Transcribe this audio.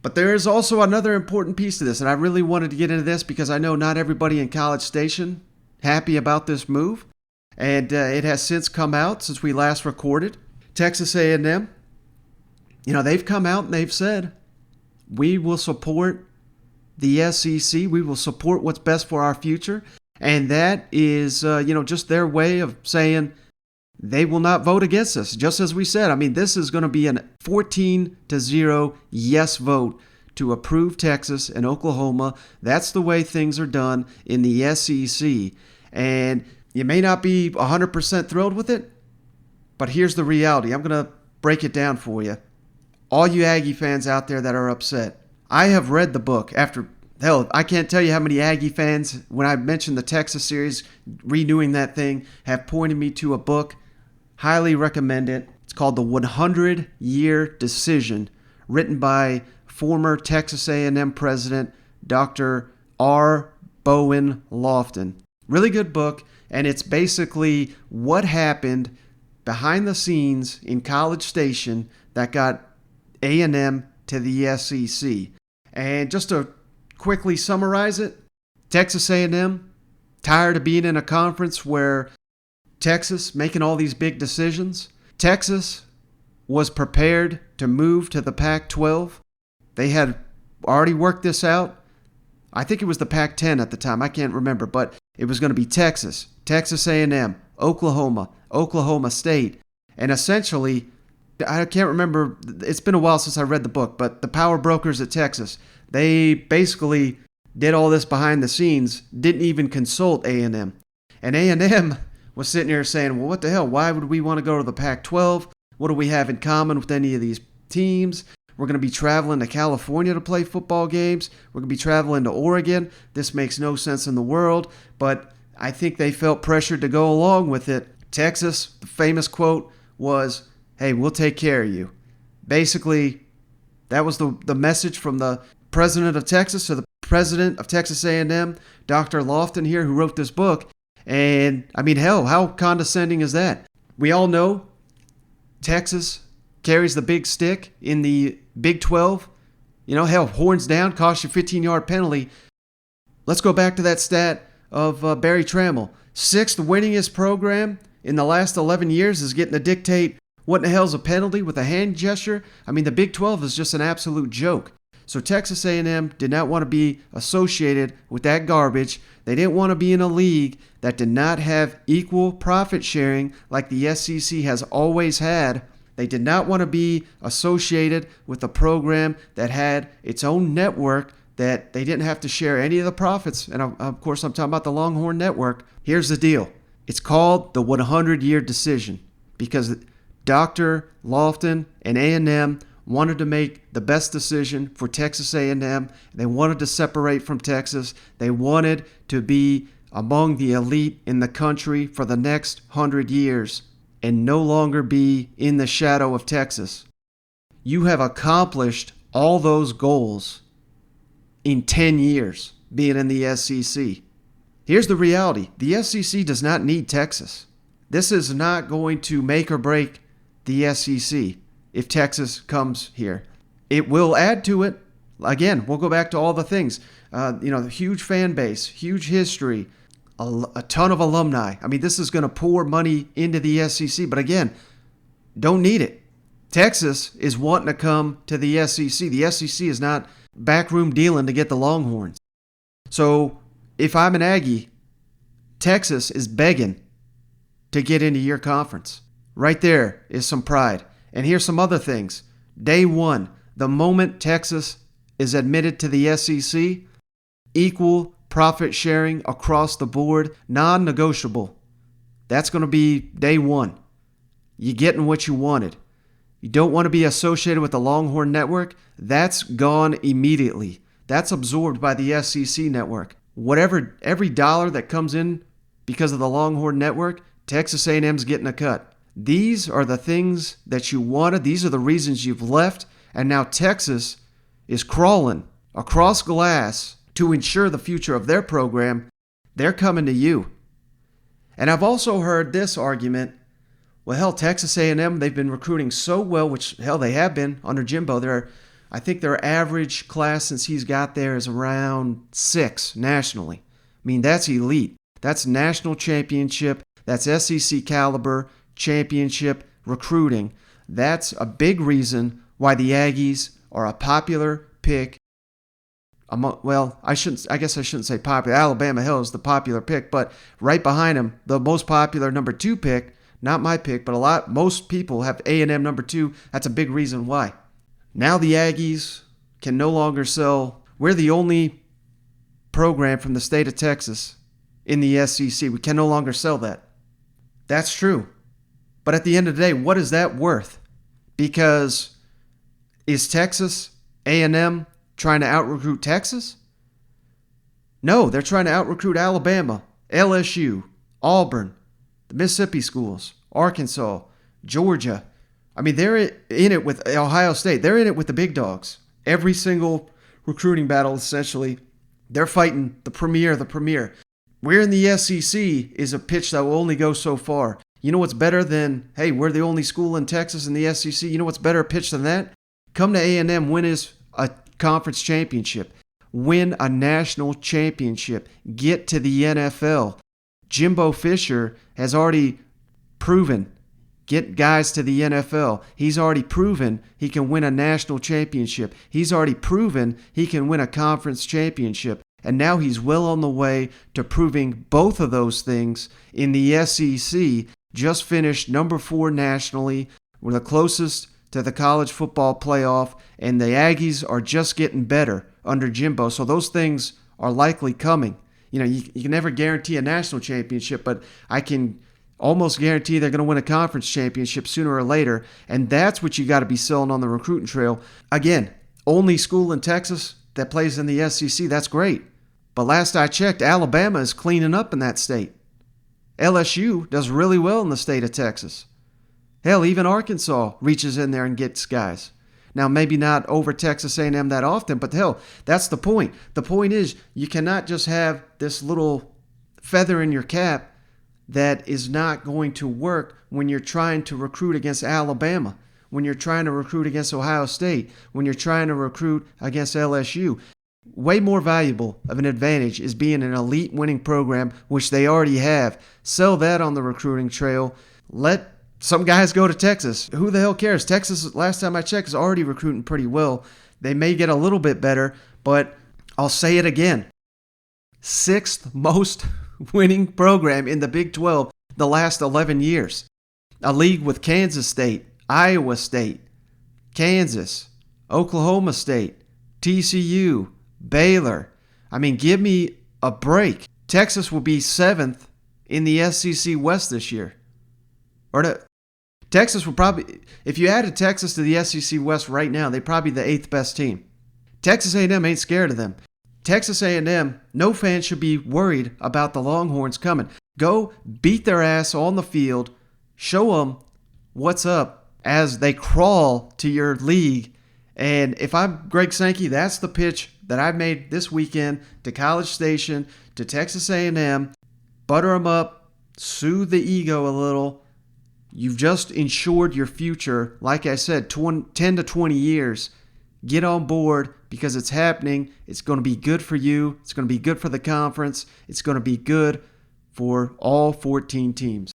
But there is also another important piece to this, and I really wanted to get into this because I know not everybody in College Station happy about this move, and it has since come out since we last recorded. Texas A&M, they've come out and they've said, we will support the SEC. We will support what's best for our future. And that is, just their way of saying they will not vote against us. Just as we said, this is going to be a 14-0 yes vote to approve Texas and Oklahoma. That's the way things are done in the SEC. And you may not be 100% thrilled with it, but here's the reality. I'm going to break it down for you. All you Aggie fans out there that are upset, I have read the book after, I can't tell you how many Aggie fans, when I mentioned the Texas series, renewing that thing, have pointed me to a book. Highly recommend it. It's called The 100-Year Decision, written by former Texas A&M president, Dr. R. Bowen Lofton. Really good book, and it's basically what happened behind the scenes in College Station that got A&M to the SEC. And just to quickly summarize it, Texas A&M, tired of being in a conference where Texas making all these big decisions. Texas was prepared to move to the Pac-12. They had already worked this out. I think it was the Pac-10 at the time. I can't remember, but it was going to be Texas, Texas A&M, Oklahoma, Oklahoma State, and essentially, I can't remember, it's been a while since I read the book, but the power brokers at Texas, they basically did all this behind the scenes, didn't even consult A&M. And A&M was sitting here saying, well, what the hell? Why would we want to go to the Pac-12? What do we have in common with any of these teams? We're going to be traveling to California to play football games. We're going to be traveling to Oregon. This makes no sense in the world, but I think they felt pressured to go along with it. Texas, the famous quote was, hey, we'll take care of you. Basically, that was the message from the president of Texas to the president of Texas A&M, Dr. Lofton here, who wrote this book. And, hell, how condescending is that? We all know Texas carries the big stick in the Big 12. Hell, horns down, cost you a 15-yard penalty. Let's go back to that stat of Barry Trammell. 6th winningest program in the last 11 years is getting to dictate what in the hell's a penalty with a hand gesture. The Big 12 is just an absolute joke. So Texas A&M did not want to be associated with that garbage. They didn't want to be in a league that did not have equal profit sharing like the SEC has always had. They did not want to be associated with a program that had its own network that they didn't have to share any of the profits. And of course, I'm talking about the Longhorn Network. Here's the deal. It's called the 100-Year Decision because Dr. Lofton and A&M wanted to make the best decision for Texas A&M. They wanted to separate from Texas. They wanted to be among the elite in the country for the next 100 years and no longer be in the shadow of Texas. You have accomplished all those goals in 10 years being in the SEC. Here's the reality. The SEC does not need Texas. This is not going to make or break the SEC if Texas comes here. It will add to it. Again, we'll go back to all the things. The huge fan base, huge history, a ton of alumni. This is going to pour money into the SEC. But again, don't need it. Texas is wanting to come to the SEC. The SEC is not backroom dealing to get the Longhorns. So if I'm an Aggie, Texas is begging to get into your conference. Right there is some pride. And here's some other things. Day one, the moment Texas is admitted to the SEC, equal profit sharing across the board, non-negotiable. That's going to be day one. You're getting what you wanted. You don't want to be associated with the Longhorn Network. That's gone immediately. That's absorbed by the SEC network. Every dollar that comes in because of the Longhorn Network, Texas A&M's getting a cut. These are the things that you wanted. These are the reasons you've left. And now Texas is crawling across glass to ensure the future of their program. They're coming to you. And I've also heard this argument. Well, hell, Texas A&M, they've been recruiting so well, which, hell, they have been under Jimbo. They're I think their average class since he's got there is around 6 nationally. I mean, that's elite. That's national championship. That's SEC caliber championship recruiting. That's a big reason why the Aggies are a popular pick. I guess I shouldn't say popular. Alabama Hill is the popular pick, but right behind him, the most popular number 2 pick, not my pick, but most people have A&M number 2. That's a big reason why. Now the Aggies can no longer sell. We're the only program from the state of Texas in the SEC. We can no longer sell that. That's true. But at the end of the day, what is that worth? Because is Texas A&M trying to out-recruit Texas? No, they're trying to out-recruit Alabama, LSU, Auburn, the Mississippi schools, Arkansas, Georgia. I mean, they're in it with Ohio State. They're in it with the big dogs. Every single recruiting battle, essentially, they're fighting the premier of the premier. We're in the SEC is a pitch that will only go so far. You know what's better than, hey, we're the only school in Texas in the SEC? You know what's better pitch than that? Come to A&M, win a conference championship. Win a national championship. Get to the NFL. Jimbo Fisher has already proven, get guys to the NFL. He's already proven he can win a national championship. He's already proven he can win a conference championship. And now he's well on the way to proving both of those things in the SEC. Just finished number 4 nationally. We're the closest to the college football playoff. And the Aggies are just getting better under Jimbo. So those things are likely coming. You know, you can never guarantee a national championship, but I can almost guarantee they're going to win a conference championship sooner or later. And that's what you got to be selling on the recruiting trail. Again, only school in Texas that plays in the SEC, that's great. But last I checked, Alabama is cleaning up in that state. LSU does really well in the state of Texas. Hell, even Arkansas reaches in there and gets guys. Now, maybe not over Texas A&M that often, but hell, that's the point. The point is you cannot just have this little feather in your cap that is not going to work when you're trying to recruit against Alabama, when you're trying to recruit against Ohio State, when you're trying to recruit against LSU. Way more valuable of an advantage is being an elite winning program, which they already have. Sell that on the recruiting trail. Let some guys go to Texas. Who the hell cares? Texas, last time I checked, is already recruiting pretty well. They may get a little bit better, but I'll say it again. 6th most winning program in the Big 12 the last 11 years. A league with Kansas State, Iowa State, Kansas, Oklahoma State, TCU, Baylor. I mean, give me a break. Texas will be 7th in the SEC West this year. Texas will probably, if you added Texas to the SEC West right now, they'd probably be the 8th best team. Texas A&M ain't scared of them. Texas A&M, no fan should be worried about the Longhorns coming. Go beat their ass on the field. Show them what's up as they crawl to your league. And if I'm Greg Sankey, that's the pitch that I made this weekend to College Station, to Texas A&M. Butter them up, soothe the ego a little. You've just insured your future, like I said, 10 to 20 years. Get on board because it's happening. It's going to be good for you. It's going to be good for the conference. It's going to be good for all 14 teams.